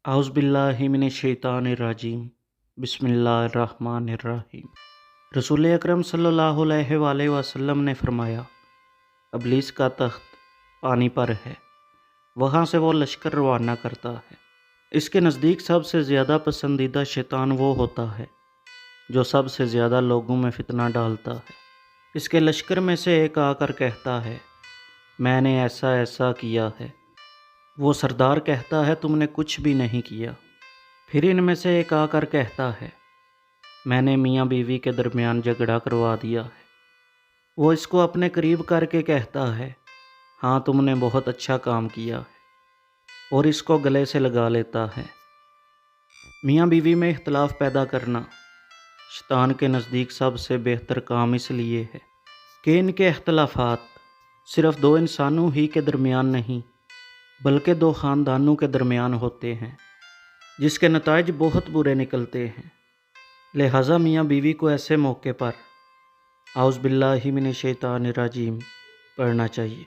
اعوذ باللہ من الشیطان الرجیم بسم اللہ الرحمن الرحیم۔ رسول اکرم صلی اللہ علیہ وآلہ وسلم نے فرمایا، ابلیس کا تخت پانی پر ہے، وہاں سے وہ لشکر روانہ کرتا ہے۔ اس کے نزدیک سب سے زیادہ پسندیدہ شیطان وہ ہوتا ہے جو سب سے زیادہ لوگوں میں فتنہ ڈالتا ہے۔ اس کے لشکر میں سے ایک آ کر کہتا ہے، میں نے ایسا ایسا کیا ہے۔ وہ سردار کہتا ہے، تم نے کچھ بھی نہیں کیا۔ پھر ان میں سے ایک آ کر کہتا ہے، میں نے میاں بیوی کے درمیان جھگڑا کروا دیا ہے۔ وہ اس کو اپنے قریب کر کے کہتا ہے، ہاں تم نے بہت اچھا کام کیا ہے، اور اس کو گلے سے لگا لیتا ہے۔ میاں بیوی میں اختلاف پیدا کرنا شیطان کے نزدیک سب سے بہتر کام اس لیے ہے کہ ان کے اختلافات صرف دو انسانوں ہی کے درمیان نہیں بلکہ دو خاندانوں کے درمیان ہوتے ہیں، جس کے نتائج بہت برے نکلتے ہیں۔ لہٰذا میاں بیوی کو ایسے موقع پر اعوذ باللہ من الشیطان الرجیم پڑھنا چاہیے۔